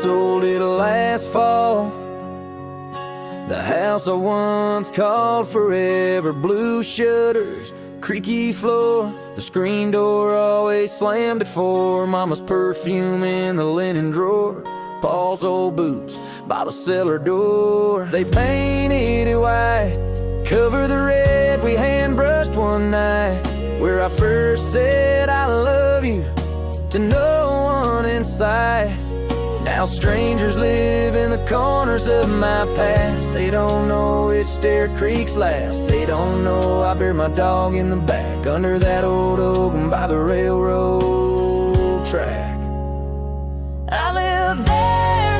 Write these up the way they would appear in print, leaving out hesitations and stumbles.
sold it last fall. The house I once called forever. Blue shutters, creaky floor, the screen door always slammed at 4. Mama's perfume in the linen drawer, Paul's old boots by the cellar door. They painted it white, cover the red we hand brushed one night, where I first said I love you to no one in sight. Now strangers live in the corners of my past. They don't know which stair creaks last. They don't know I buried my dog in the back under that old oak by the railroad track. I live there,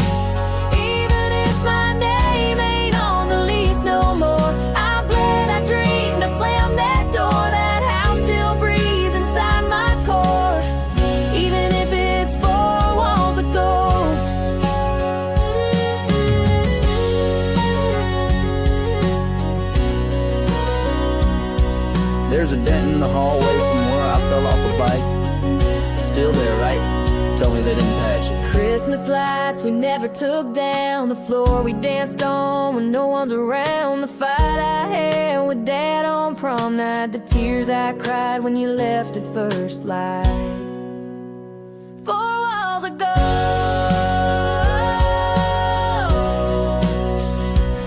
even if my name ain't on the lease no more. I bled, I dreamed, I slammed that door. That house still breathes inside my core, even if it's 4 walls ago. There's a dent in the hallway from where I fell off a bike. Still there, right? Tell me they didn't patch it. Christmas lights we never took down, the floor we danced on when no one's around, the fight I had with Dad on prom night, the tears I cried when you left at first light. 4 walls ago.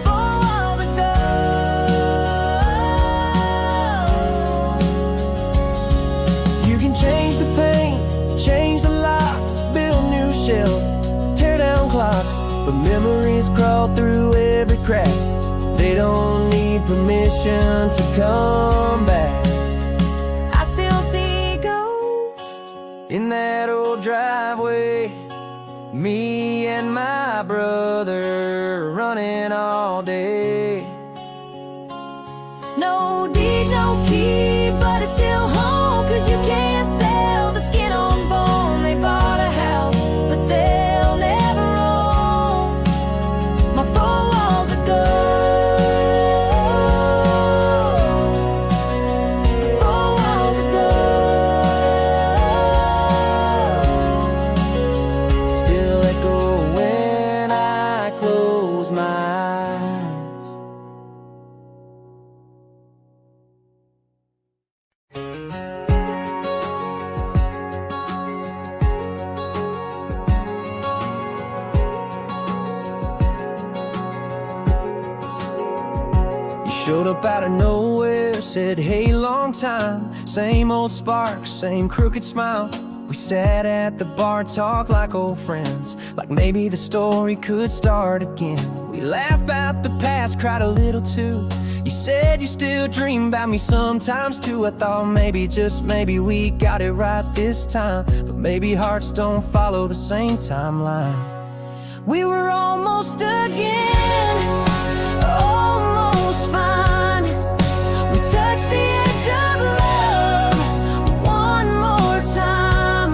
4 walls ago. You can change the paint, change the locks, build new shelves, tear down clocks, but memories crawl through every crack. They don't need permission to come back. I still see ghosts In that old driveway, me and my brother running all day. No deed, no key, but it's still home, 'cause you can't sell the skin on bone. They bought a house, but they'll never own my 4 walls ago. 4 walls ago. Still echo when I close my eyes. Showed up out of nowhere, said hey, long time. Same old spark, same crooked smile. We sat at the bar, talked like old friends, like maybe the story could start again. We laughed about the past, cried a little too. You said you still dream about me sometimes too. I thought maybe, just maybe, we got it right this time. But maybe hearts don't follow the same timeline. We were almost again, almost fine. We touched the edge of love one more time,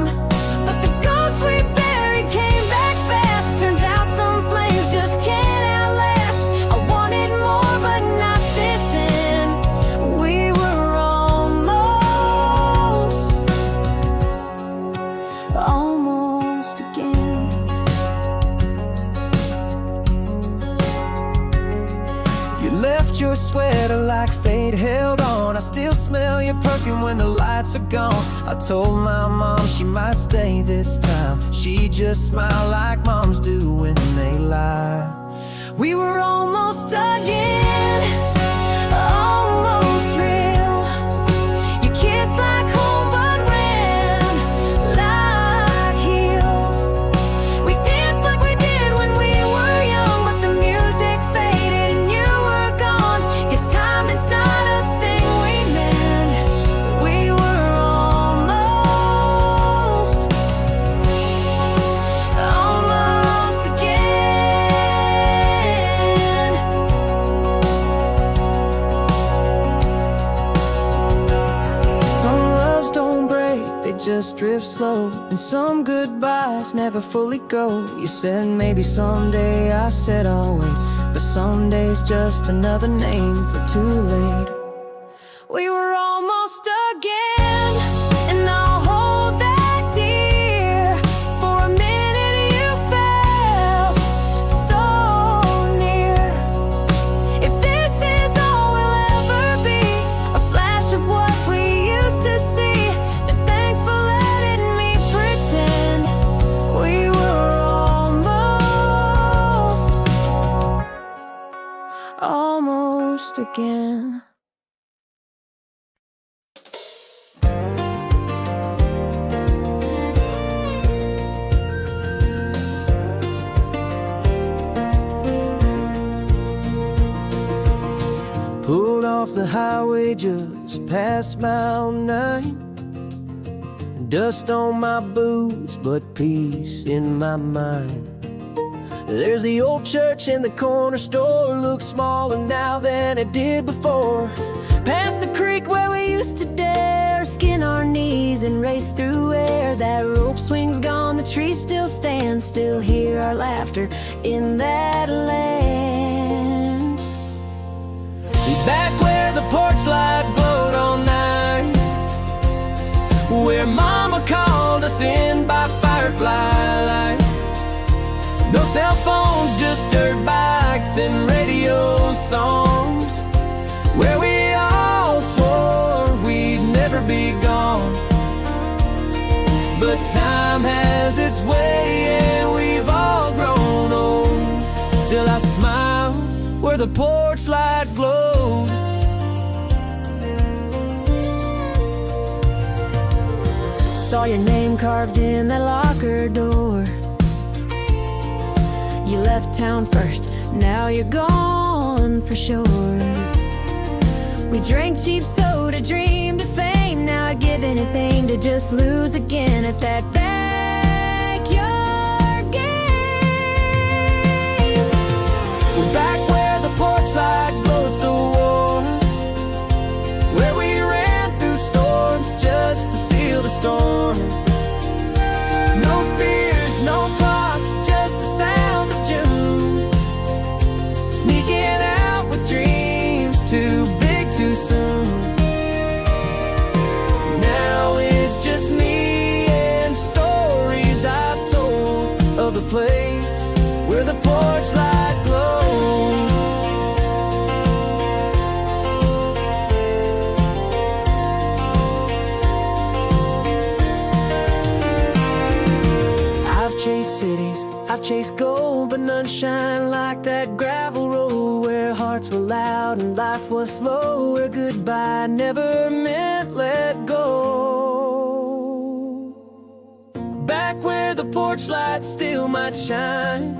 but the ghost we buried came back fast. Turns out some flames just can't outlast. I wanted more, but not this end. We were almost again. Left your sweater like fate held on. I still smell your perfume when the lights are gone. I told my mom she might stay this time. She just smiled like moms do when they lie. We were almost again, almost real. You kissed like home but ran like heels. We danced like we did when we were young, but the music faded and you were gone. 'Cause time is not a thing we meant. We were almost again. Some loves don't break, they just drift slow, and some goodbyes never fully go. You said maybe someday, I said I'll wait, but someday's just another name for too late. We were almost again, and I'll hold that dear. For a minute you felt almost again. Pulled off the highway just past mile 9. Dust on my boots, but peace in my mind. There's the old church and the corner store. Looks smaller now than it did before. Past the creek where we used to dare skin our knees and race through air. That rope swing's gone, the tree still stands. Still hear our laughter in that land. Back where the porch light glowed all night, where mama called us in by firefly light. No cell phones, just dirt bikes and radio songs, where we all swore we'd never be gone. But time has its way and we've all grown old. Still I smile where the porch light glowed. Saw your name carved in that locker door. You left town first, now you're gone for sure. We drank cheap soda, dreamed of fame. Now I'd give anything to just lose again at that backyard game. We're back where the porch light glowed so warm, where we ran through storms just to feel the storm. No fears, no clocks, just the sound of June. Sneaking out with dreams too big too soon. Now it's just me and stories I've told of the place where the porch light glows. I've chased cities, I've chased gold, but none shine like that gravel road where hearts were loud and life was slow, where goodbye never meant let go. Back where the porch light still might shine,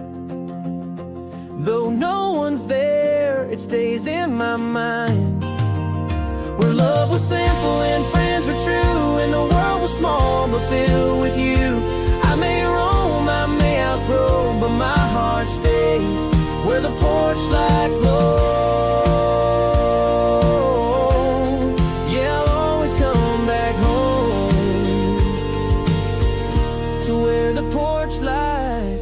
though no one's there, it stays in my mind. Where love was simple and friends were true, and the world was small but filled with you. I may roam, I may outgrow, but my heart stays where the porch light glows. Yeah, I'll always come back home to where the porch light.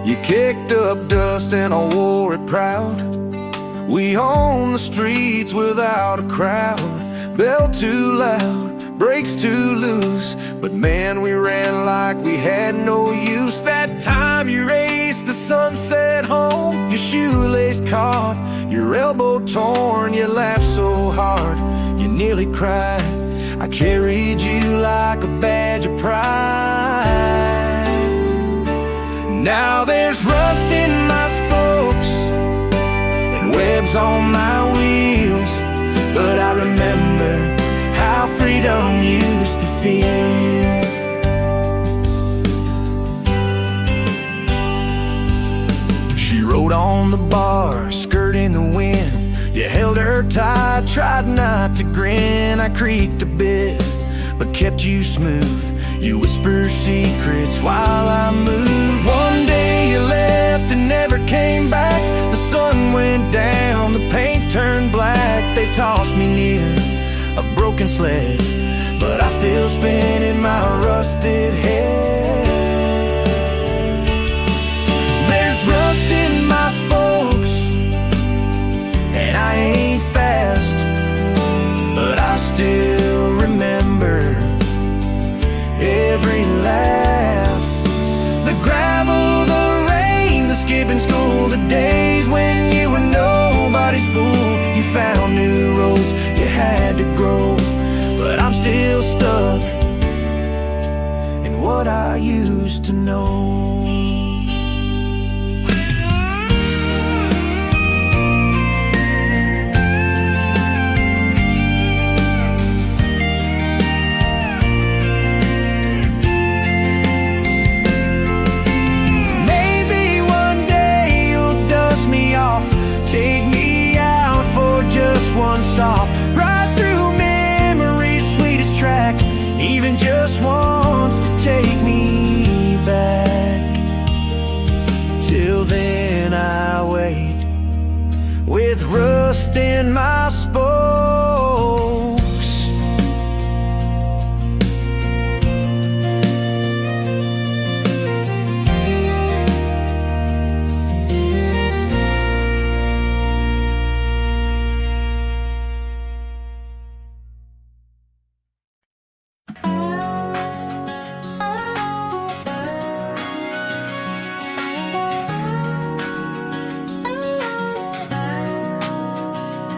You kicked up dust and I wore it proud. We own the streets without a crowd. Bell too loud, brakes too loose, but man, we ran like we had no use. That time you raced the sunset home, your shoelace caught, your elbow torn. You laughed so hard, you nearly cried. I carried you like a badge of pride. Now there's rust in my spokes and webs on my wheels, but I remember how freedom used to feel. She rode on the bar, skirt in the wind. You held her tight, tried not to grin. I creaked a bit, but kept you smooth. You whisper secrets while I moved. One day you left and never came back. The sun went down, the paint turned black. They tossed me near a broken sled, but I still spin in my rusted head. There's rust in my spokes and I ain't fast, but I still remember to know. Maybe one day you'll dust me off, take me out for just one soft ride through memory's sweetest track, even just once to take me back. Till then I wait with rust in my spokes.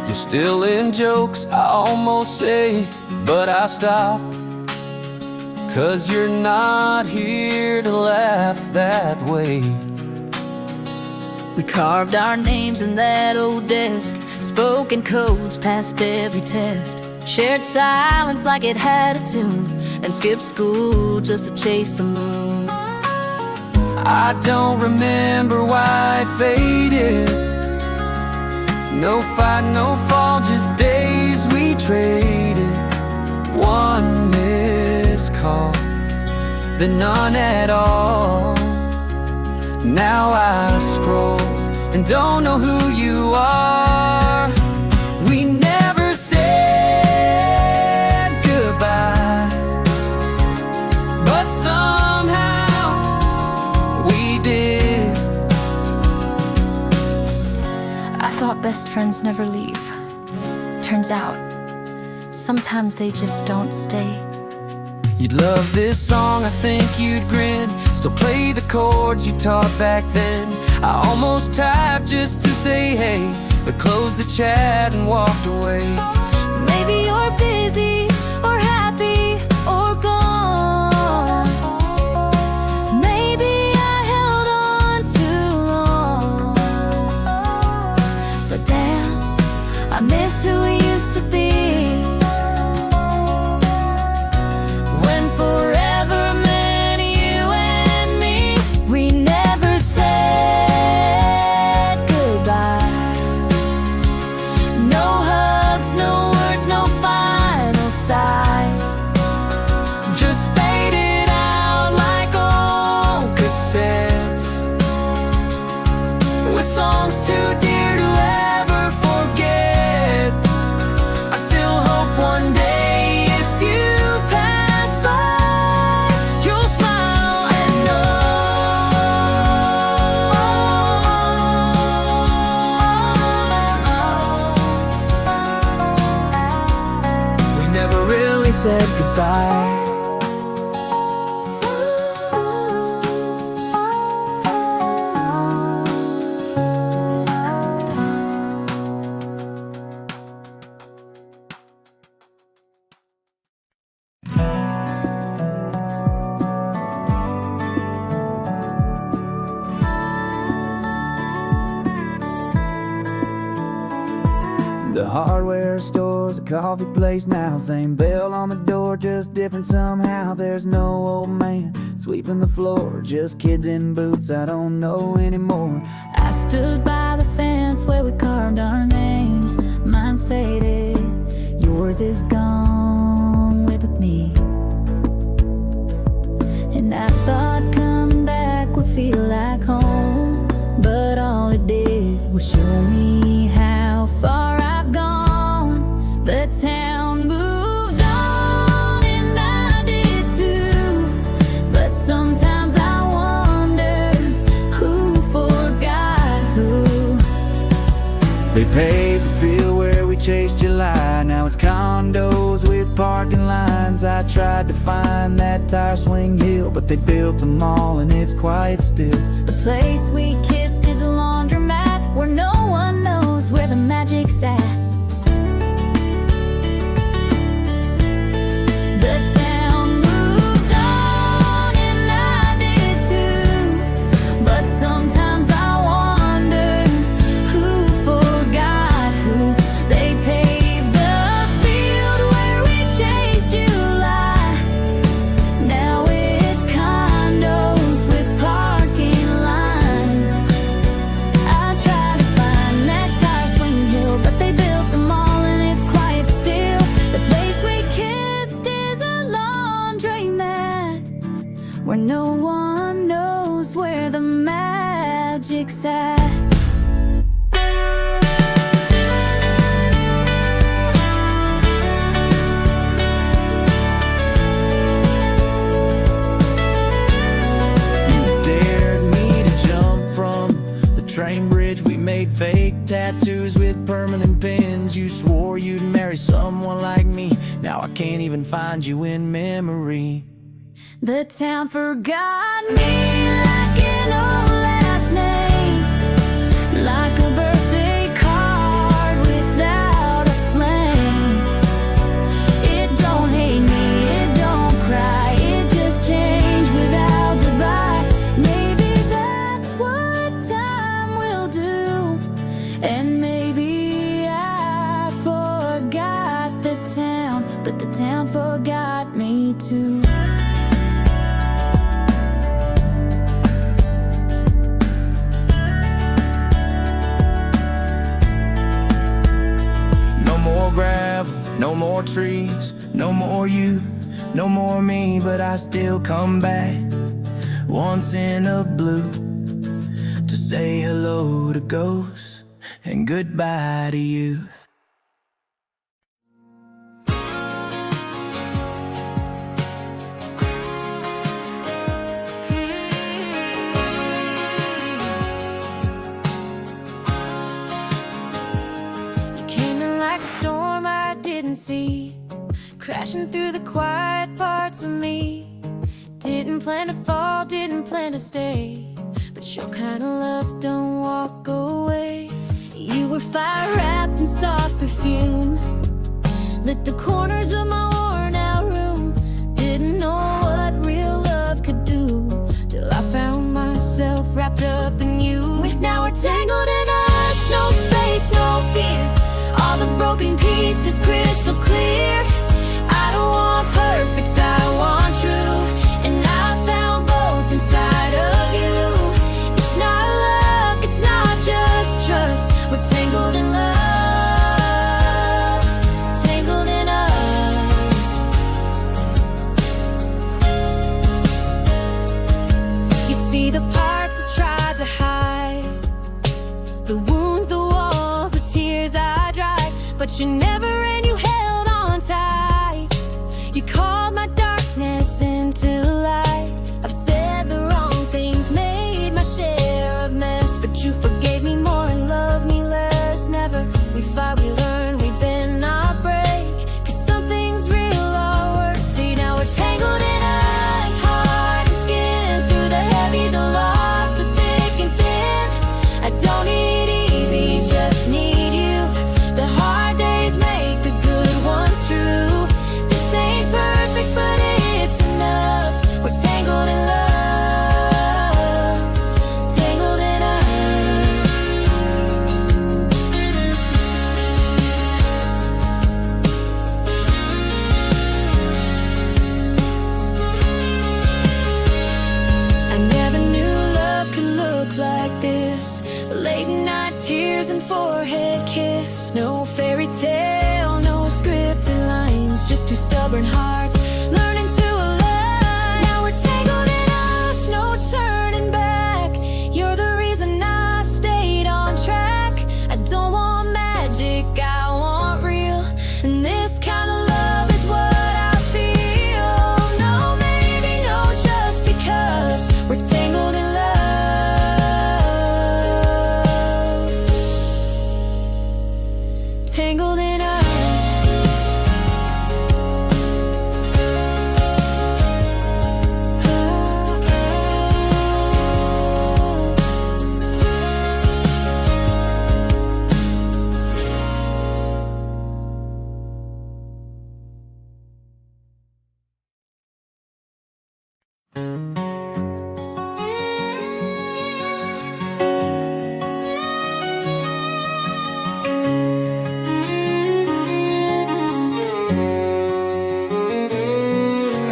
You're still in jokes, I almost say, but I stop, 'cause you're not here to laugh that way. We carved our names in that old desk, spoken codes past every test, shared silence like it had a tune, and skipped school just to chase the moon. I don't remember why it faded. No fight, no fall, just days we traded. One missed call, then none at all. Now I scroll and don't know who you are. We never said goodbye, but somehow we did. I thought best friends never leave. Turns out, sometimes they just don't stay. You'd love this song, I think you'd grin, still play the chords you taught back then. I almost typed just to say hey, but closed the chat and walked away. Maybe you're busy or happy or gone. Maybe I held on too long. But damn, I miss who we used to be. When forever meant you and me. We never said goodbye. No hugs, no words, no final sigh. Just faded out like old cassettes, with songs too dear to ever forget. I still hope one day if you pass by, you'll smile and know we never really said goodbye. The hardware store's a coffee place now, same bell on the door, just different somehow. There's no old man sweeping the floor, just kids in boots I don't know anymore. I stood by the fence where we carved our names. Mine's faded, yours is gone with me. And I thought coming back would feel like home, but all it did was show me how far I've gone. The town moved on and I did too, but sometimes I wonder who forgot who. They paved the field where we chased July, now it's condos with parking lines. I tried to find that tire swing hill, but they built them all and it's quiet still. The place we kissed is a laundromat where no one knows where the magic's at. The town moved on and I did tattoos with permanent pins. You swore you'd marry someone like me. Now I can't even find you in memory. The town forgot me like an old last name, like a birthday card without a flame. It don't hate me, it don't cry, it just changed without goodbye. Maybe that's what time will do, and maybe I forgot the town, but the town forgot me too. Gravel, no more trees, no more you, no more me, but I still come back once in a blue to say hello to ghosts and goodbye to youth. See, crashing through the quiet parts of me. Didn't plan to fall, didn't plan to stay, but your kind of love don't walk away. You were fire wrapped in soft perfume, lit the corners of my worn out room. Didn't know what real love could do, till I found myself wrapped up in you. Now we're tangled in us, no space, no fear. All the broken pieces crystal clear. I don't want perfect, I want true, and I found both inside of you. It's not luck, it's not just trust. We're tangled in love, tangled in us. You see the parts I tried to hide, the wounds, the walls, the tears I dried, but you never ran, you held on tight. You called my darkness into light. I've said the wrong things, made my share of mess, but you forgave me more and loved me less. Never, we fight, we learn, we bend, not break, 'cause some things real are worthy. Now we're tangled in us, heart and skin, through the heavy, the lost, the thick and thin. I don't need easy, just need you. The hard days make the good ones true. This ain't perfect, but it's enough. We're tangled in love, tangled in us. I never knew love could look like this. Late night tears and forehead kiss. No fairy tale, no scripted lines, just two stubborn hearts learning to align. Now we're tangled in us, no turning back. You're the reason I stayed on track. I don't want magic, I want real, and this kind of love is what I feel. No, maybe no, just because we're tangled in love, tangled in us.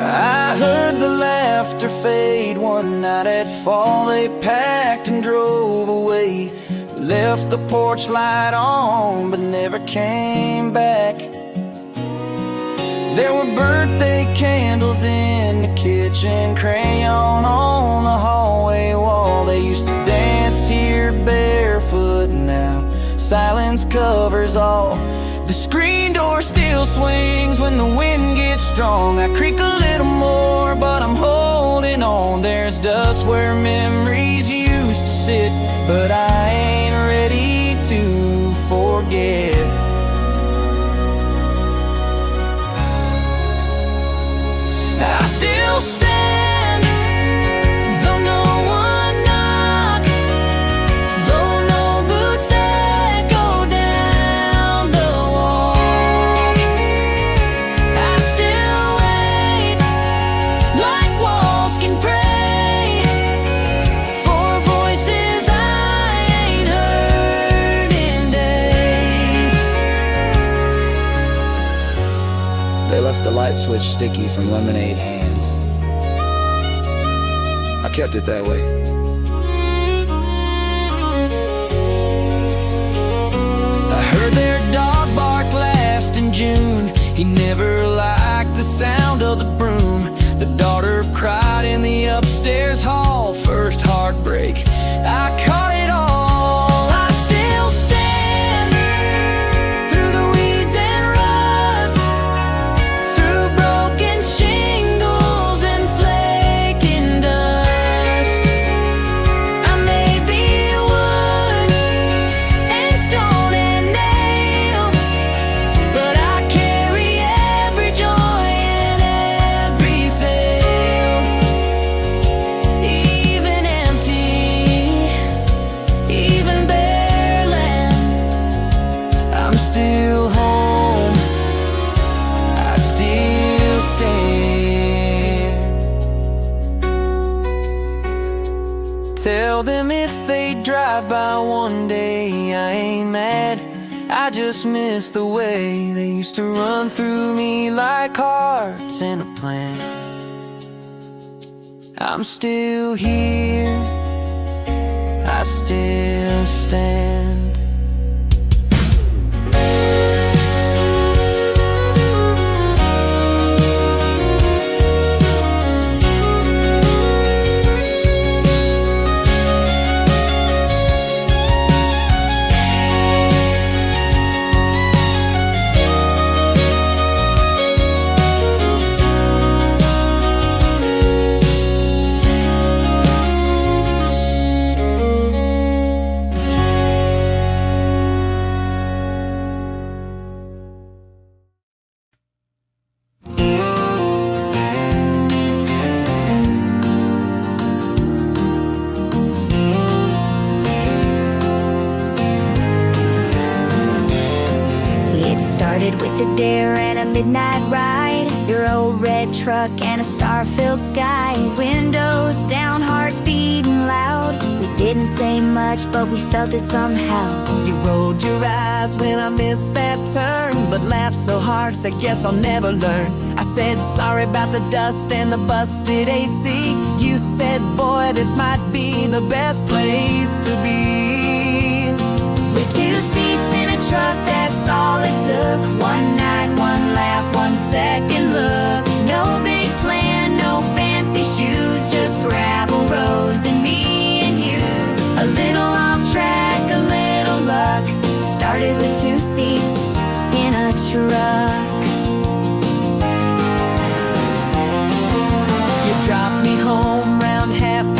I heard the laughter fade one night at fall. They packed and drove away, left the porch light on, but never came back. There were birthday candles in the kitchen, crayon on the hallway wall. They used to dance here barefoot, now silence covers all. The screen door still swings when the wind gets strong. I creak a little more, but I'm holding on. There's dust where memories used to sit, but I ain't ready to forget. I still stand, though no one knocks, though no boots echo down the walk. I still wait, like walls can pray, for voices I ain't heard in days. They left the light switch sticky from lemonade hands. I kept it that way. I heard their dog bark last in June. He never liked the sound of the broom. The daughter cried in the upstairs hall. First heartbreak, I caught it all. I still stand through the weeds and rust, through broken shingles and flaking dust. I may be wood and stone and nail, but I carry every joy and every fail. Even empty, even bare land, I'm still home, I still stand. Tell them if they drive by one day, I ain't mad. I just miss the way they used to run through me like hearts in a plan. I'm still here, I still stand. It started with a dare and a midnight ride, your old red truck and a star-filled sky. Windows down, hearts beating loud. We didn't say much, but we felt it somehow. You rolled your eyes when I missed that turn, but laughed so hard, said guess I'll never learn. I said sorry about the dust and the busted AC. You said boy, this might be the best place to be. With 2 seats in a truck, that's all it took. One night, one laugh, 1 second look. No big plan, no fancy shoes, just gravel roads and me and you. A little off track, a little luck. Started with 2 seats in a truck. You dropped me home round 2:30.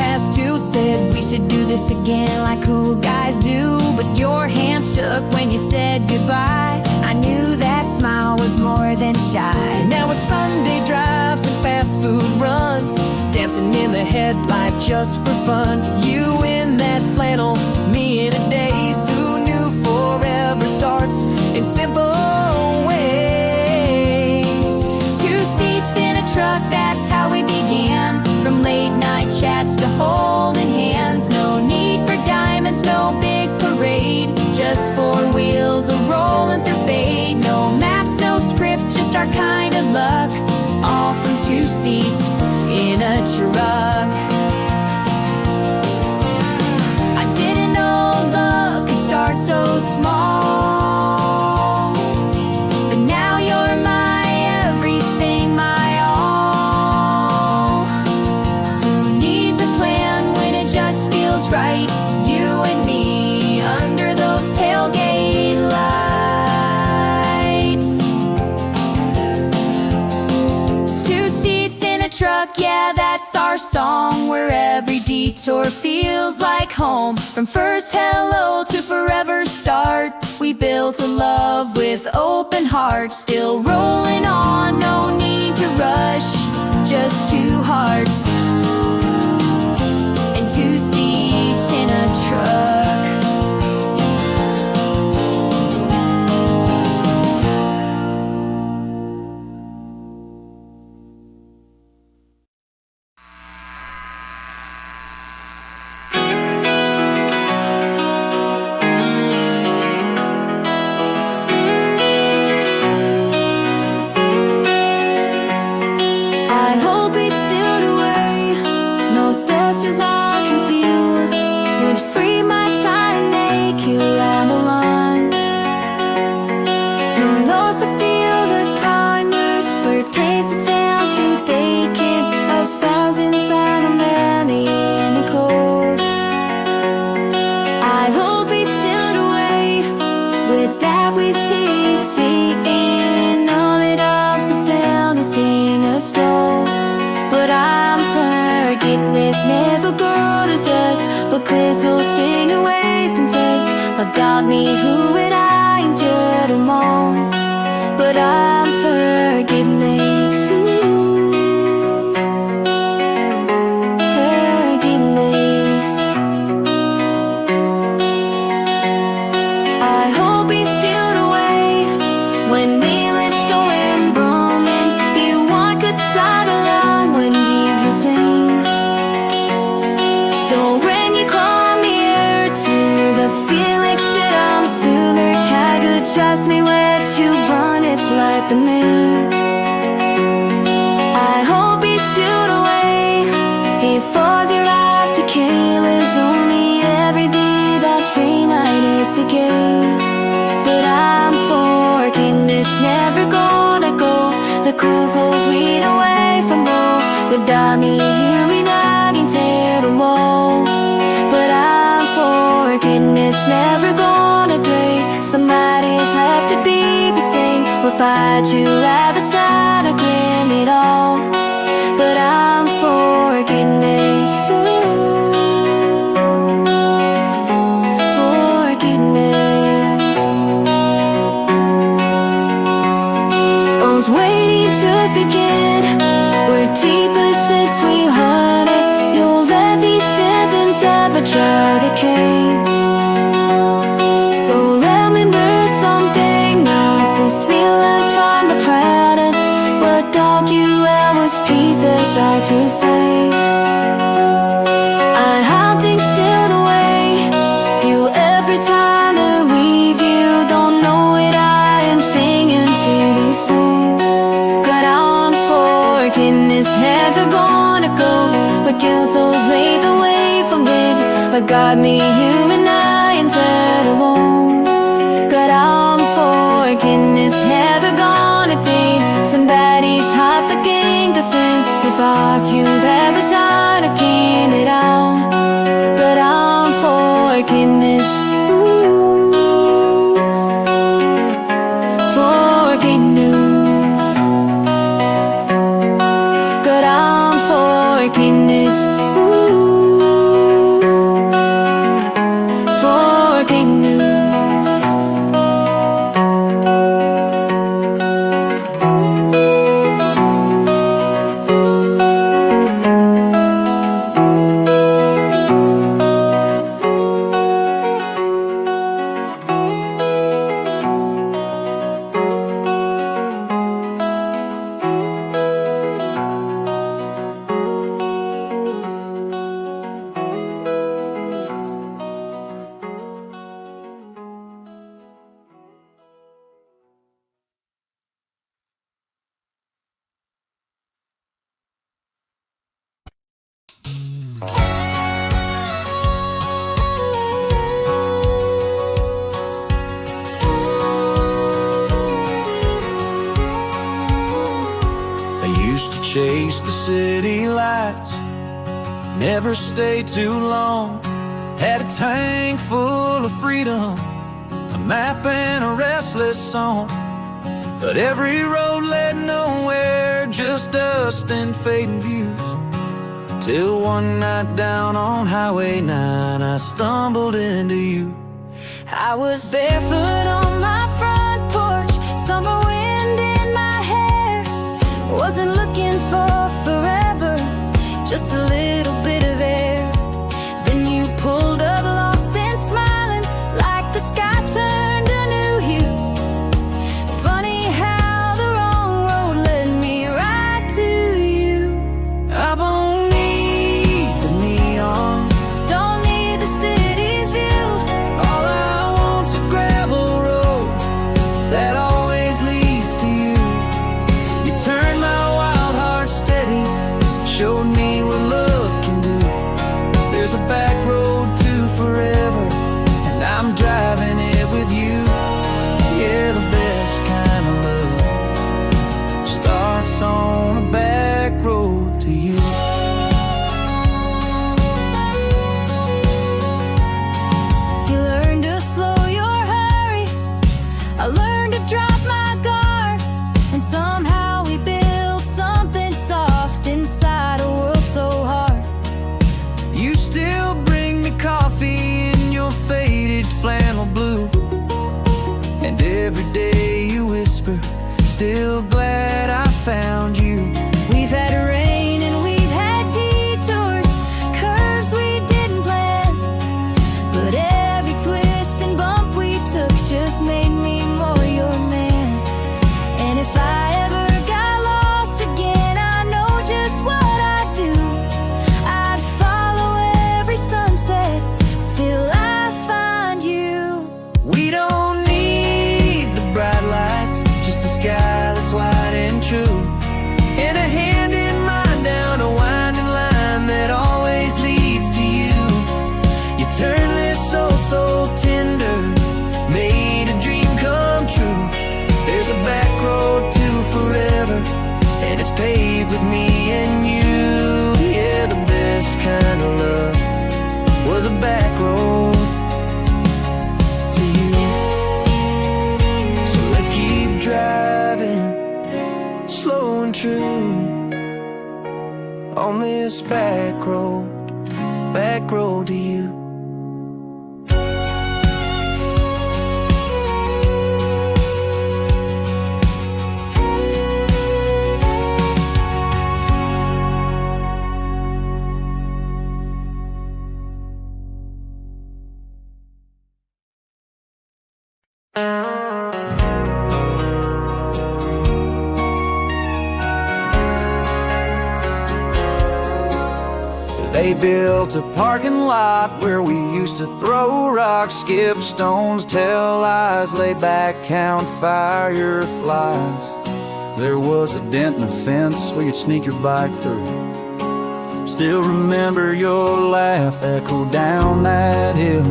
Said we should do this again like cool guys do, but your hand shook when you said goodbye. I knew that smile was more than shy. Now it's Sunday drives and fast food runs, dancing in the headlight just for fun. You in that flannel, me in a daze. Who knew forever starts in simple ways? 2 seats in a truck, that's how we began. From late night chats to holding hands. No need for diamonds, no big parade, just 4 wheels a-rolling through fade. No maps, no script, just our kind of luck. All from 2 seats in a truck. I didn't know love could start so small, but now you're my everything, my all. Who needs a plan when it just feels right? You and me under those tailgate lights. 2 seats in a truck, yeah, that's our song. Where every detour feels like home. From first hello to forever start, we built a love with open hearts. Still rolling on, no need to rush, just two hearts and two seats in a truck. I hope it's still away, no dusters I can feel would free my time, make you ramble on. From lost I feel the kindness, birthdays the town to bacon, us thousands on a melody in a cove. I hope it's still away, with that we see in all it up, so fairness in a stroll. But I'm forgiveness, never go to that, but crystal staying away from theft. About me, who would I endure them all? But I'm forgiveness. Forgiveness. I hope he's still away when we were storm bombing. You walk outside the line when we were tame. So when you call me here to the Felix that I'm sooner, can you trust me with you run, it's like the moon. I hope he's still away. He falls your after careless, only every bit that train ride is to gain. But I'm forgiveness, never gonna go. The crew falls weed away from home. Without me, you and I can tear them all. But I'm forgiveness, never gonna break. Somebody's have to be the same. We'll fight you right beside, I grin it all. But I'm forgiveness. Forgiveness. I was waiting to forget. We're deeper since we heard it. Your levy strengthens ever try to cave. So let me burn something nonsense. We learned from the planet. What dog you had was pieces I to save. I have things still away. View every time I leave you. Don't know it, I am singing to the same. Got on forgiveness, heads are gonna go. But guilt those laid the way for me. But God, me, you and I, and dead alone. Got on forgiveness, heads are gonna think. Somebody's half the game to sing. If I you've ever shot a king it out. But I'm forgiveness. Ooh, forgiveness. But I'm forgiveness. Ooh, forgiveness. Chase the city lights, never stay too long. Had a tank full of freedom, a map and a restless song. But every road led nowhere, just dust and fading views. Till one night down on Highway 9 I stumbled into you. I was barefoot on my front porch, summer wind in my hair. Wasn't looking for forever, just a little bit of air. Then you pulled up lost and smiling, like the sky turned a new hue. Funny how the wrong road led me right to you. I don't need the neon, Don't need the city's view. all I want's a gravel road that always leads to you. You turned my wild heart steady, showed me what love can do. There's a back road to forever, and I'm driving it with you. Yeah, the best kind of love starts on a back road to you. You learned to slow your hurry, I learned to drop my guard, and somehow we built something soft inside a world so hard. You still bring me coffee in your faded flannel blue, and every day you whisper, still glad I found you. We've had rain and we've had detours, curves we didn't plan, but every twist and bump we took just made me more your man. And if I ever got lost again, I know just what I'd do. I'd follow every sunset till I find you. We don't need the bright lights, just a sky that's wide and true, and a hand in mine down a winding line that always leads to you. You turn this soul so tender, made a dream come true. There's a back road to forever, and it's paved with me and you. Yeah, the best kind of love was a back road to you. So let's keep driving, slow and true, on this back road to you. They built a parking lot where we used to throw rocks, skip stones, tell lies, lay back, count fireflies. There was a dent in the fence where you'd sneak your bike through. Still remember your laugh echo down that hill.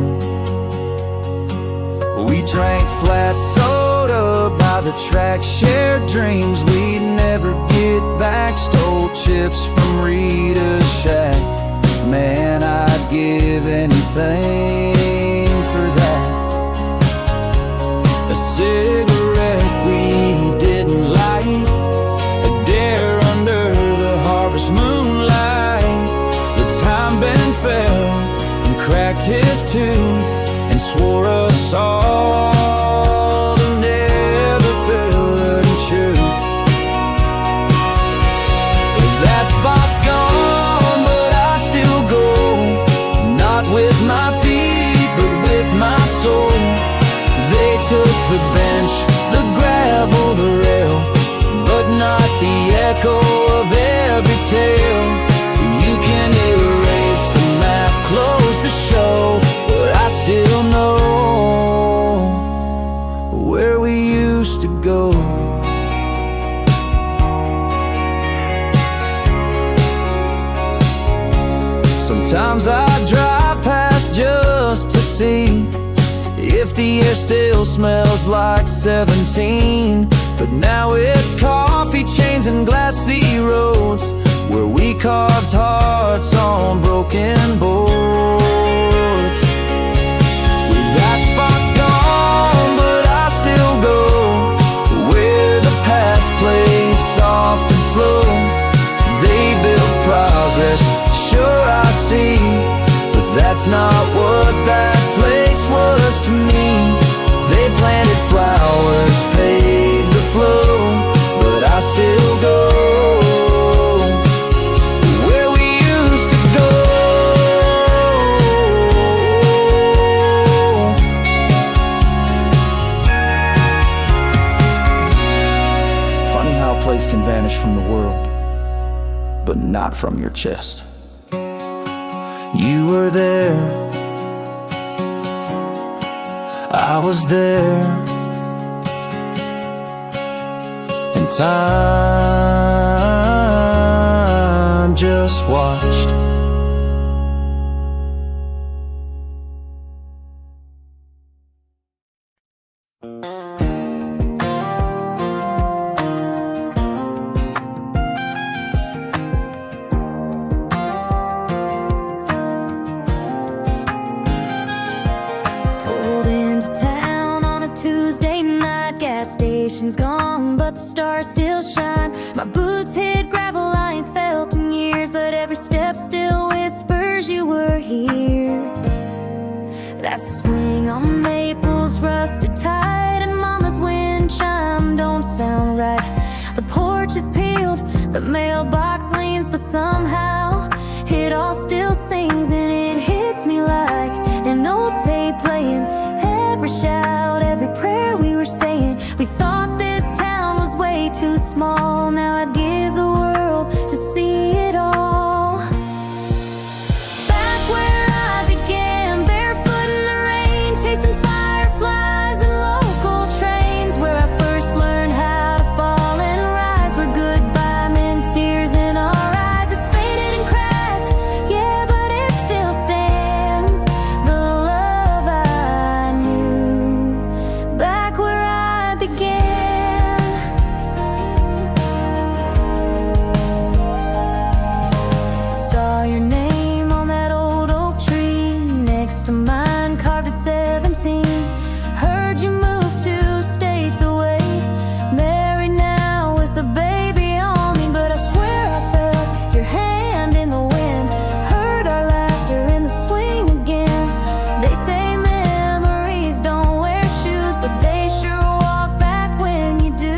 We drank flat soda by the track, shared dreams we'd never get back, stole chips from Rita's shack. Man, I'd give anything for that. A cigarette we didn't light, a dare under the harvest moonlight. The time bend fell and cracked his tooth and swore us all to never feel the truth. That spot's gone, but I still go, not with my feet, but with my soul. They took the bench, the gravel, the rail, but not the echo of every tale. You can erase the map, close the show, but I still know where we used to go. Sometimes I drive past just to see if the air still smells like 17. But now it's coffee chains and glassy roads where we carved hearts on broken boards. That spot's gone, but I still go where the past plays soft and slow. They built progress, that's not what that place was to me. They planted flowers, paved the flow, but I still go where we used to go. Funny how a place can vanish from the world, but not from your chest. You were there, I was there, and time just watched. Pulled into town on a Tuesday night. Gas station's gone, but the stars still shine. My boots hit gravel I ain't felt in years, but every step still whispers you were here. That swing on Maples rusted tight, and Mama's wind chime don't sound right. The porch is peeled, the mailbox leans, but somehow it all still sings, and it hits me like an old tape playing. Every shout, every prayer we were saying. We thought this town was way too small. Now I'd give the world to see it all. Back where I began, barefoot in the rain, chasing fireflies and local trains. Where I first learned how to fall and rise, where goodbye meant tears in our eyes. It's faded and cracked, yeah, but it still stands. The love I knew back where I began. Saw your name on that old oak tree next to mine, carved at 17. Heard you move 2 states away, married now with a baby on me. But I swear I felt your hand in the wind, heard our laughter in the swing again. They say memories don't wear shoes, but they sure walk back when you do.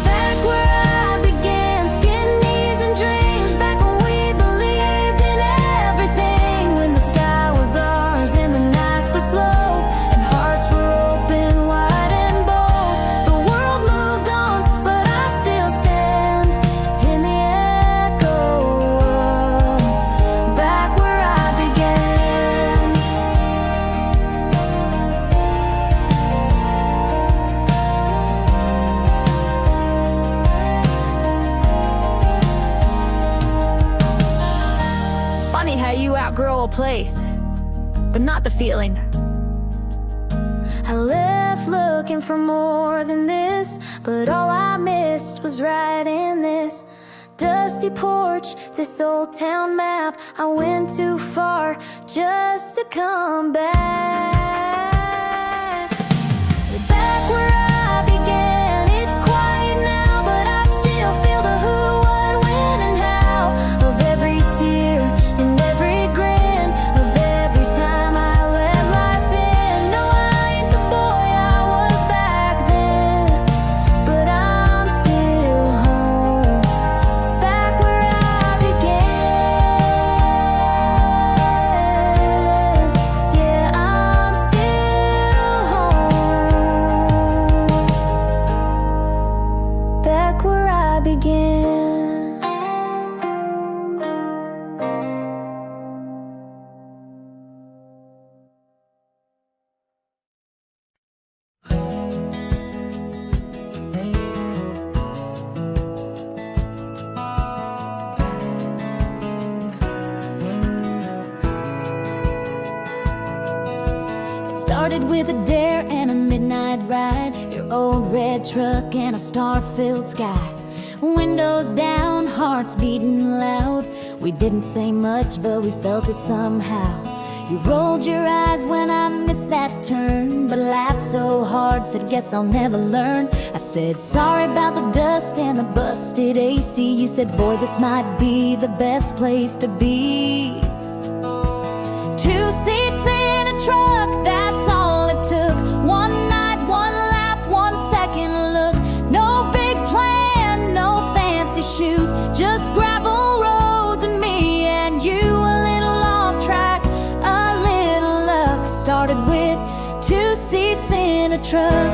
Back where I began, skin, knees, and dreams. Back when we believed in everything, when the sky was ours and the nights were slow, and hearts were open wide and bold. The world moved on, but I still stand in the echo of back where I began. Funny how you outgrow a place, but not the feeling. I left looking for more than this, but all I missed was right in this dusty porch, this old town map. I went too far just to come back. Back where I began, it's quiet now, but I still feel the who, what, when, and how of every tear and every grin, of every time I let life in. No, I ain't the boy I was back then, but I'm still home. Back where I began, yeah, I'm still home. Back where I began. It started with a dare and a midnight ride, your old red truck and a star-filled sky. Windows down, hearts beating loud. We didn't say much, but we felt it somehow. You rolled your eyes when I missed that turn, but laughed so hard, said guess I'll never learn. I said sorry about the dust and the busted AC. You said boy, this might be the best place to be. 2 seats in a truck, that's all it took. One night, one laugh, 1 second look. No big plan, no fancy shoes, just gravel roads and me and you. A little off track, a little luck. Started with 2 seats in a truck.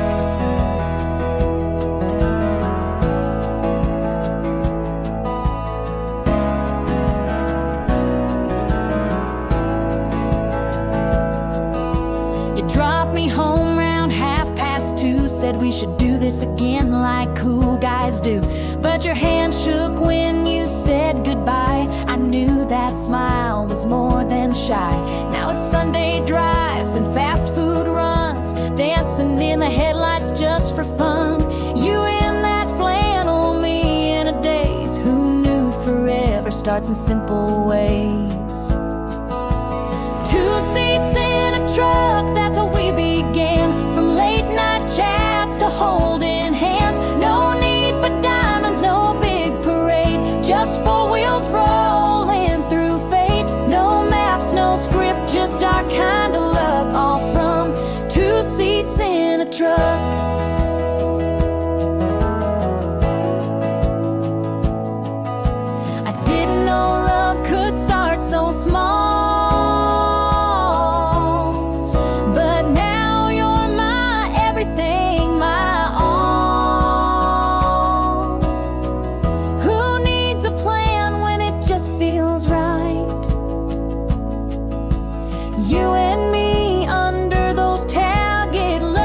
Dropped me home round 2:30. Said we should do this again like cool guys do. But your hand shook when you said goodbye. I knew that smile was more than shy. Now it's Sunday drives and fast food runs, dancing in the headlights just for fun. You in that flannel, me in a daze. Who knew forever starts in simple ways? 2 seats in a truck, that's how we began. From late night chats to holding hands. No need for diamonds, no big parade, just 4 wheels rolling through fate. No maps, no script, just our kind of luck. All from 2 seats in a truck. I didn't know love could start so small. You and me under those tailgate lights.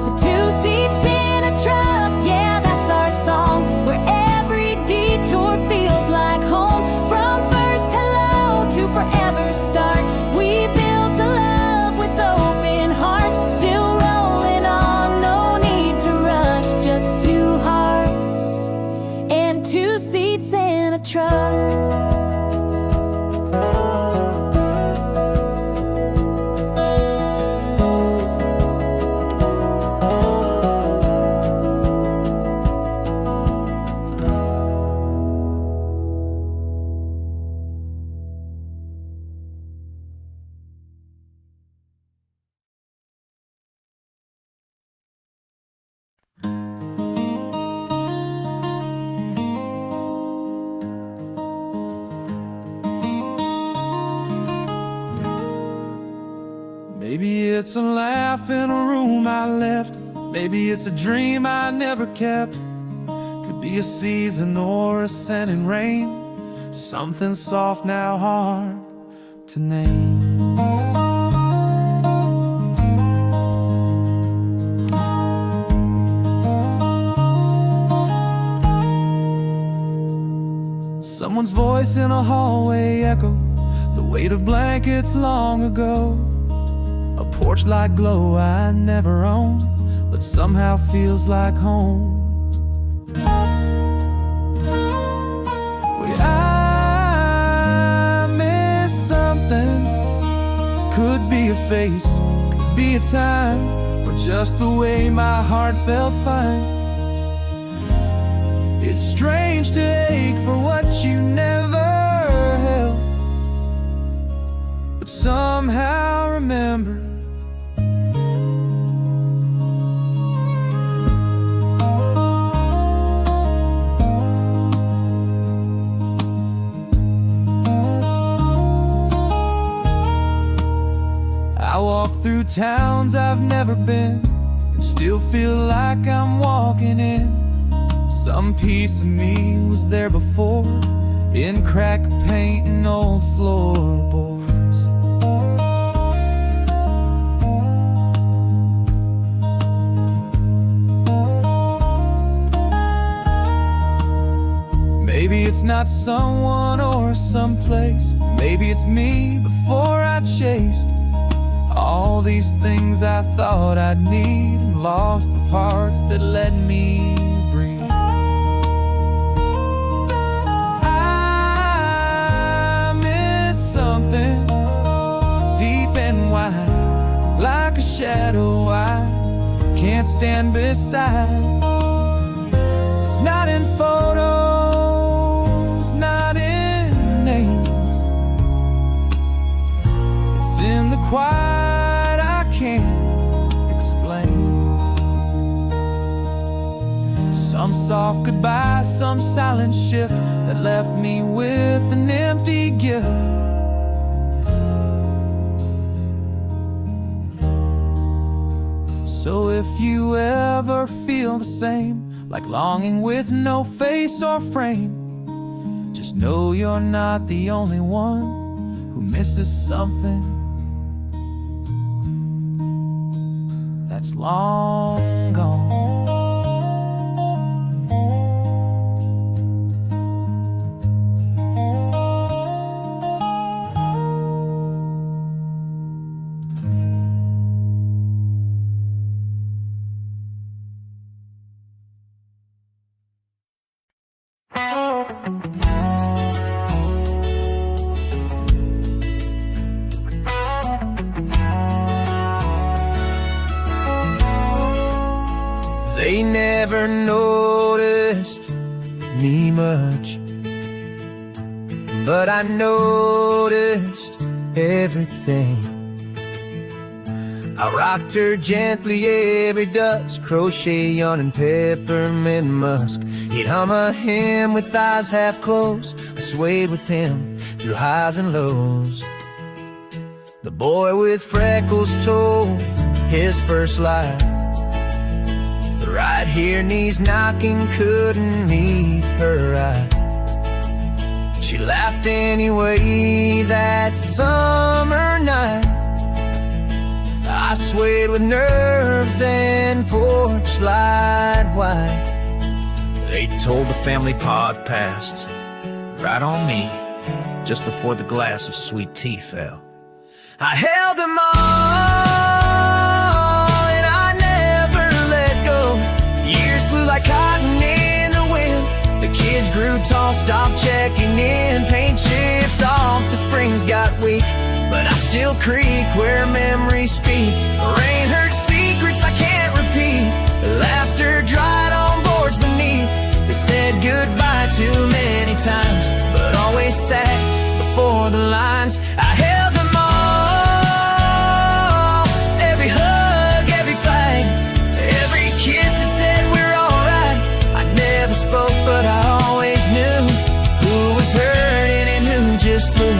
The 2 seats in a truck, yeah, that's our song. Where every detour feels like home. From first hello to forever start, we built a love with open hearts. Still rolling on, no need to rush. Just 2 hearts and 2 seats in a truck. Maybe it's a laugh in a room I left. Maybe it's a dream I never kept. Could be a season or a scented rain. Something soft now hard to name. Someone's voice in a hallway echo the weight of blankets long ago. A porch light glow I never owned, but somehow feels like home. Wait, I miss something. Could be a face, could be a time, or just the way my heart felt fine. It's strange to ache for what you never held, but somehow remember. I walk through towns I've never been and still feel like I'm walking in. Some piece of me was there before, in cracked paint and old floorboards. Maybe it's not someone or someplace. Maybe it's me before I chased all these things I thought I'd need, and lost the parts that let me breathe. I miss something deep and wide, like a shadow I can't stand beside. It's not in photos, not in names, quiet I can't explain. Some soft goodbye, some silent shift that left me with an empty gift. So if you ever feel the same, like longing with no face or frame, just know you're not the only one who misses something that's long gone. They never noticed me much, but I noticed everything. I rocked her gently every dusk, crochet yarn and peppermint musk. He'd hum a hymn with eyes half closed. I swayed with him through highs and lows. The boy with freckles told his first lie. Right here, knees knocking, couldn't meet her eye. She laughed anyway that summer night. I swayed with nerves and porch light white. They told the family pod passed right on me just before the glass of sweet tea fell. I held them all and I never let go. Years flew like cotton in the wind. The kids grew tall, stopped checking in. Paint chipped off, the springs got weak, but I still creak where memories speak. Rain heard secrets I can't repeat. Laughter dried on boards beneath. They said goodbye too many times, but always sat before the lines. I held them all, every hug, every fight, every kiss that said we're alright. I never spoke, but I always knew who was hurting and who just flew.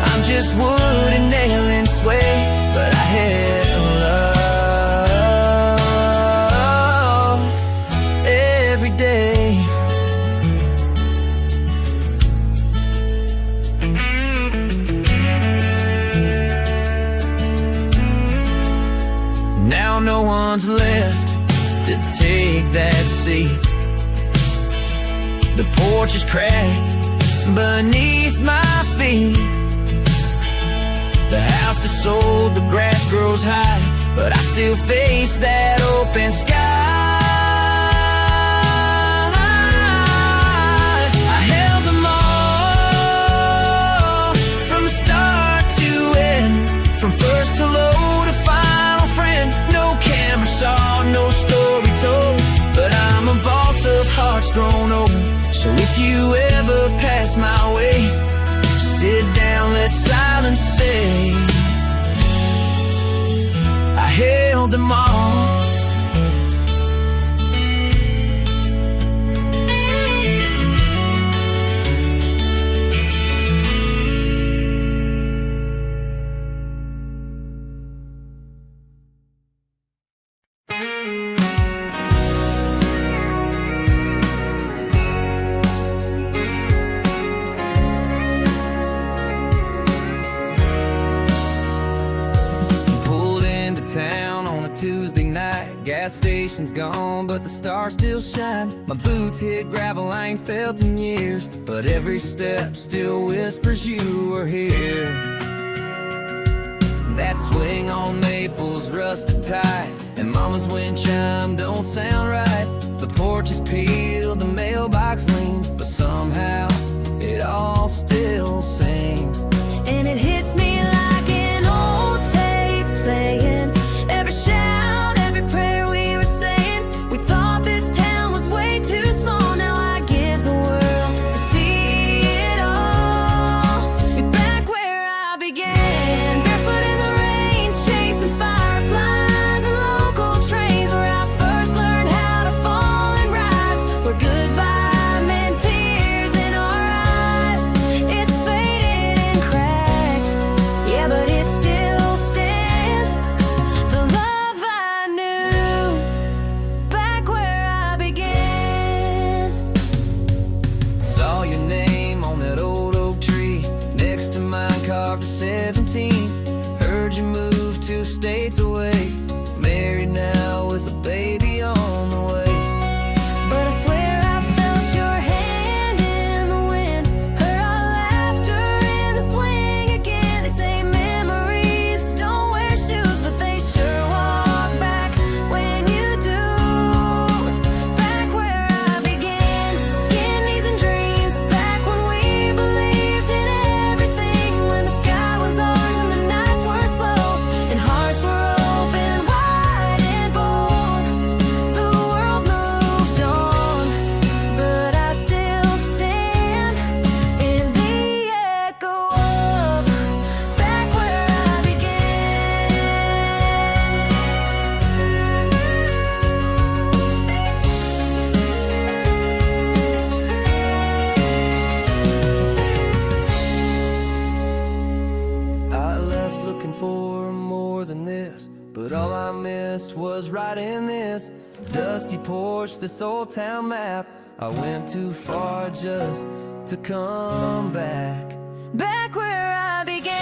I'm just wood and nail and sway, but I had love every day. Now no one's left to take that seat. The porch is cracked beneath my feet. The house is sold, the grass grows high, but I still face that open sky. I held them all from start to end, from first hello to final friend. No camera saw, no story told, but I'm a vault of hearts grown old. So if you ever pass my way, sit down, let silence say I held them all. Town on a Tuesday night. Gas station's gone, but the stars still shine. My boots hit gravel I ain't felt in years, but every step still whispers you were here. That swing on Maples rusted tight, and Mama's wind chime don't sound right. The porch is peeled, the mailbox leans, but somehow it all still sings. And it hits me like an old tape playing. Every shout, every prayer we were saying. We thought this town was way too small. Now I give the world to see it all. Back where I began, barefoot in the rain, this dusty porch, this old town map. I went too far just to come back. Back where I began.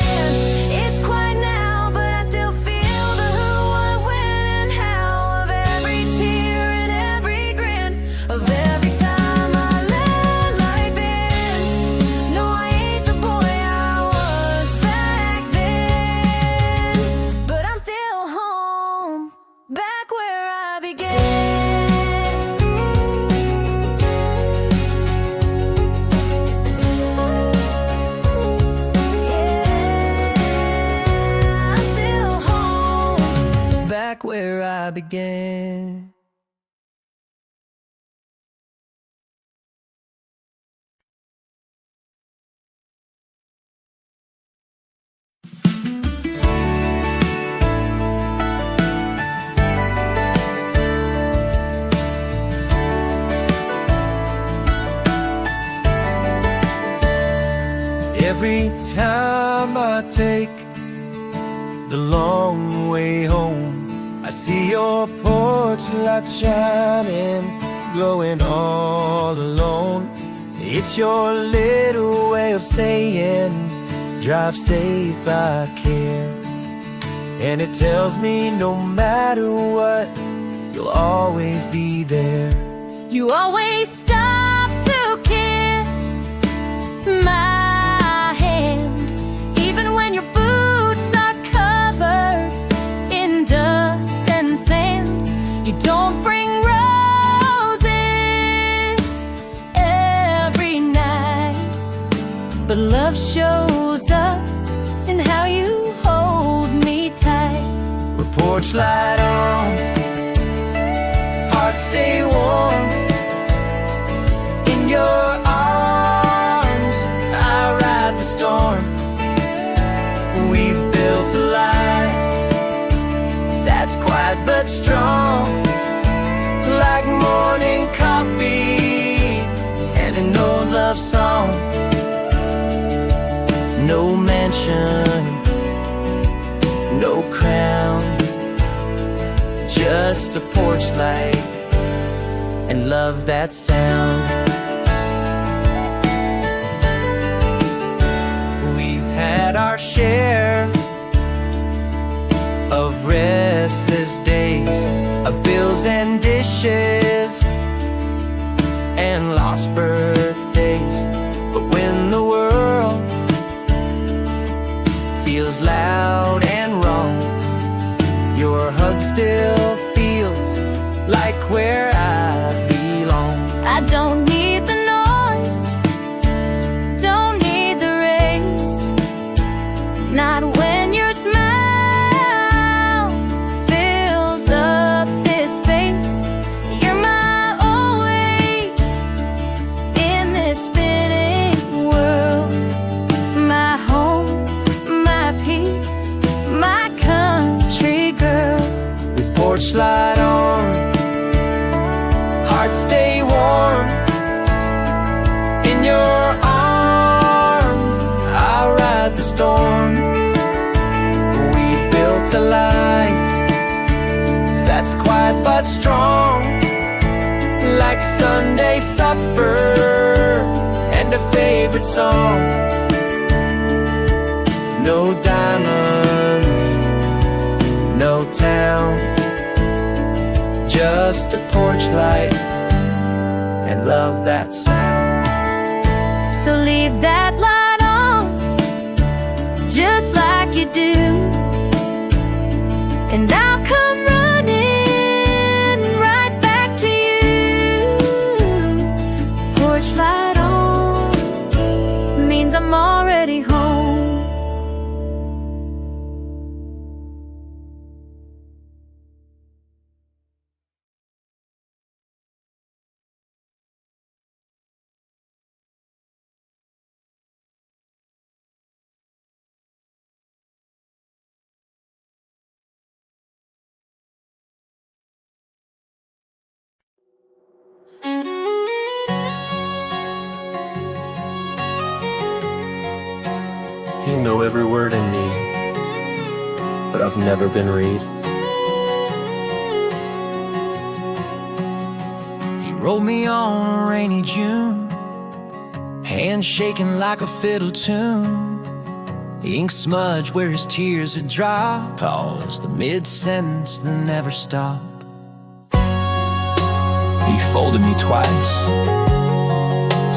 It's quiet now, but I still feel the who, what, when, and how of every tear and every grin, of every time I let life in. No, I ain't the boy I was back then, but I'm still home, back where I began. Back where I began. Every time I take the long way home, I see your porch light shining, glowing all alone. It's your little way of saying, drive safe, I care. And it tells me no matter what, you'll always be there. You always stop to kiss my hand, even when your boots are covered in dust and sand. You don't bring roses every night, but love shows up in how you hold me tight. With porch light on, hearts stay warm. In your arms, I ride the storm. We've built a life that's quiet but strong, like morning coffee and an old love song. No mansion, no crown, just a porch light and love that sound. We've had our share of restless days, of bills and dishes and lost birthdays. But when the world feels loud and wrong, your hug still feels like where I belong. I don't need the noise, don't need the race, not when your smile fills up this space. You're my always in this spinning world, my home, my peace, my country girl. With porch light on, hearts stay warm. In your arms, I ride the storm. We've built a life that's quiet but strong, like Sunday supper and a favorite song. No diamonds, no town, just a porch light and love that sound. So leave that light on, just like you do, and I'll come running right back to you. Porch light on means I'm already home. You know every word in me, but I've never been read. rolled me on a rainy June, hands shaking like a fiddle tune, ink smudge where his tears had dropped, pause the mid-sentence that never stopped. He folded me twice,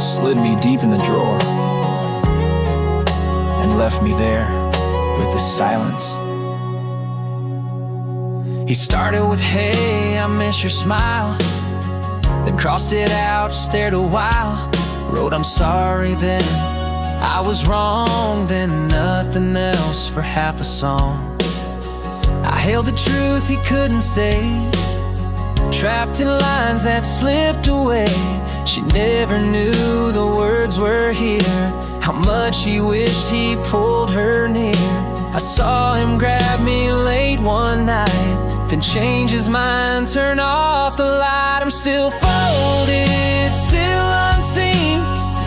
slid me deep in the drawer, and left me there with the silence. He started with, hey, I miss your smile, then crossed it out, stared a while, wrote I'm sorry then, I was wrong, then nothing else for half a song. I held the truth he couldn't say, trapped in lines that slipped away. She never knew the words were here, how much he wished he pulled her near. I saw him grab me late one night, then change his mind, turn off the light. I'm still folded, still unseen,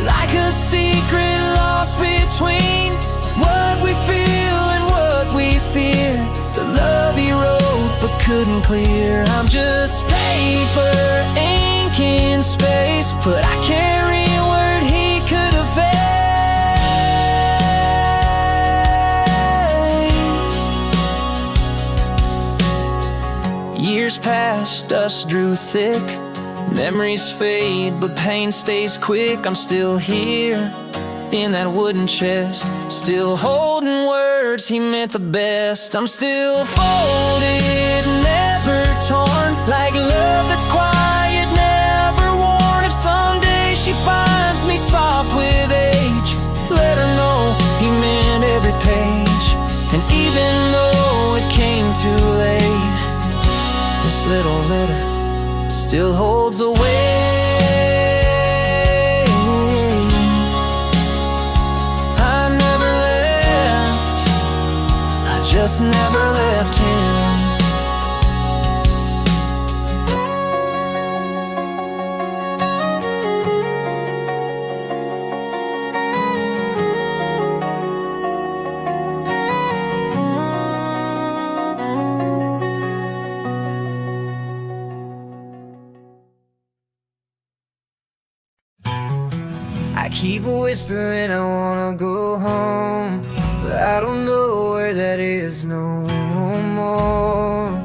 like a secret lost between what we feel and what we fear. The love he wrote but couldn't clear. I'm just paper, ink in space, but I carry a word he could erase. Years passed, dust drew thick, memories fade, but pain stays quick. I'm still here in that wooden chest, still holding words he meant the best. I'm still folded, never torn, like love that's quiet, never worn. If someday she finds me soft with age, let her know he meant every page. And even though it came too late, this little letter still holds the weight. Just never left him. I keep whispering I wanna go home, but I don't know where that is no more.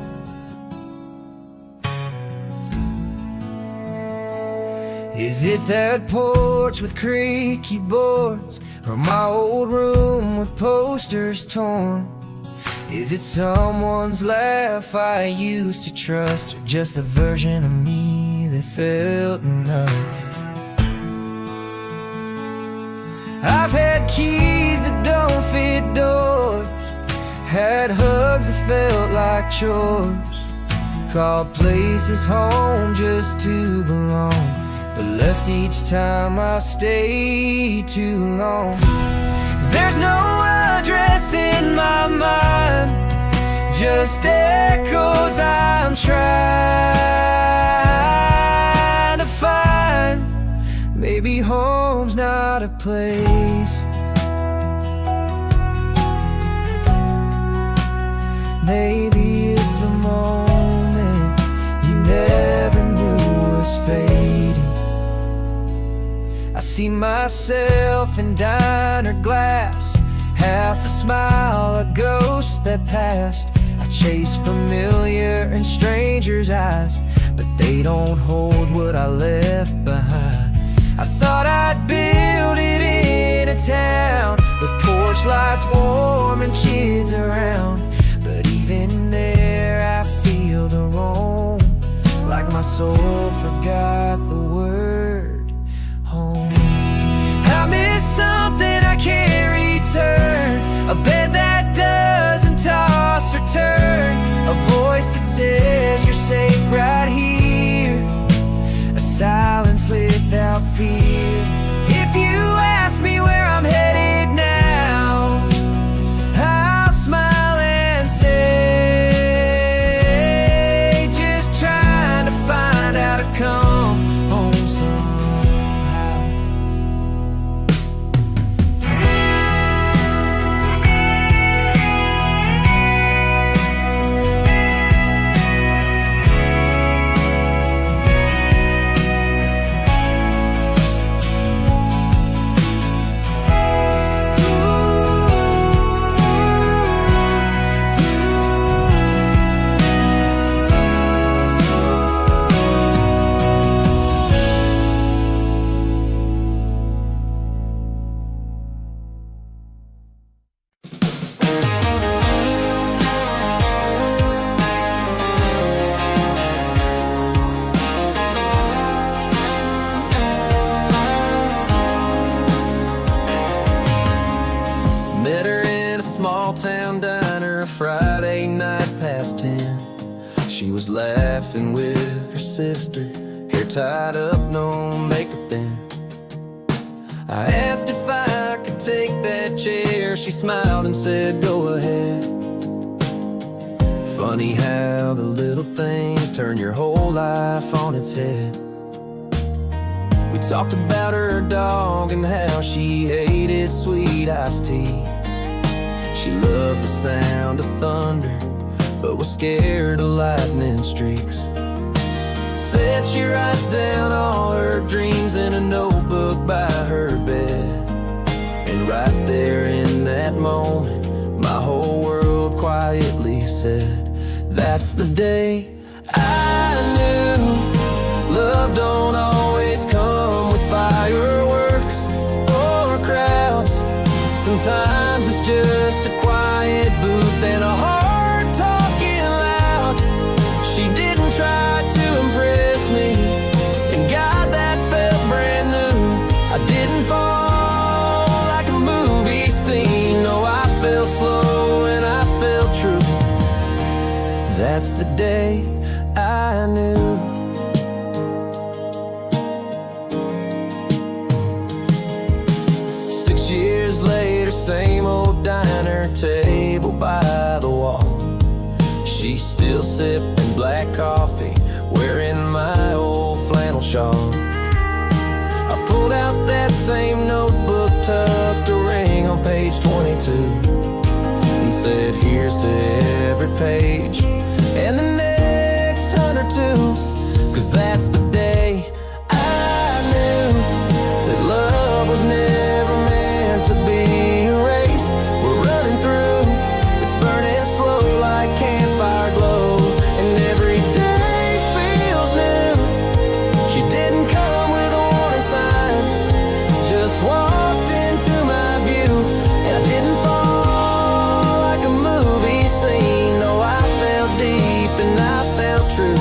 Is it that porch with creaky boards, or my old room with posters torn? Is it someone's laugh I used to trust, or just the version of me that felt enough? I've had keys that don't fit doors, had hugs that felt like chores, called places home just to belong, but left each time I stayed too long. There's no address in my mind, just echoes I'm trying to find. Maybe home's not a place, maybe it's a moment you never knew was fading. I see myself in diner glass, half a smile, a ghost that passed. I chase familiar and strangers' eyes, but they don't hold what I left behind. I thought I'd build it in a town with porch lights warm and kids around, but even there I feel the roam, like my soul forgot the word home. I miss something I can't return, a bed that doesn't toss or turn, a voice that says you're safe right here, a silence without fear. If you ask me where I'm headed now, I'll smile and say, just trying to find how to come home somehow. She was laughing with her sister, hair tied up, no makeup then. I asked if I could take that chair. She smiled and said, go ahead. Funny how the little things turn your whole life on its head. We talked about her dog and how she hated sweet iced tea. She loved the sound of thunder, but was scared of lightning streaks. Said she writes down all her dreams in a notebook by her bed. And right there in that moment, my whole world quietly said, that's the day I knew love don't always come with fireworks or crowds. Sometimes it's just a quiet booth and a heart talking loud. She didn't try to impress me, and God, that felt brand new. I didn't fall like a movie scene. No, I fell slow and I felt true. That's the day I knew. Years later, same old diner table by the wall. She's still sipping black coffee, wearing my old flannel shawl. I pulled out that same notebook, tucked a ring on page 22, and said, here's to every page and the next 100 too. Cause that's the day I knew that love was never meant to be a race we're running through. It's burning slow like campfire glow, and every day feels new. She didn't come with a warning sign, just walked into my view. And I didn't fall like a movie scene. No, I felt deep and I felt true.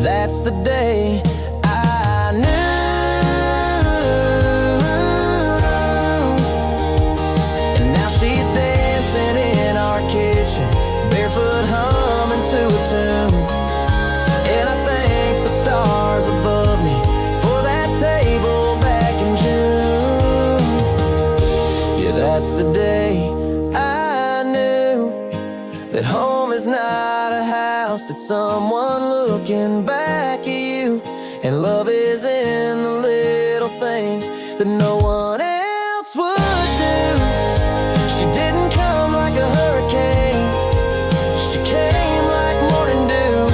That's the day I knew. Barefoot humming to a tune, and I thank the stars above me for that table back in June. Yeah, that's the day I knew that home is not a house, it's someone looking back at you. And love is in the little things that no one else would do. She didn't come like a hurricane, she came like morning dew.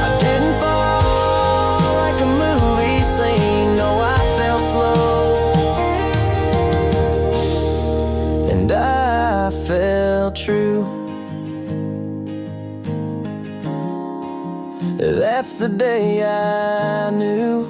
I didn't fall like a movie scene. No, I fell slow and I felt true. That's the day I knew.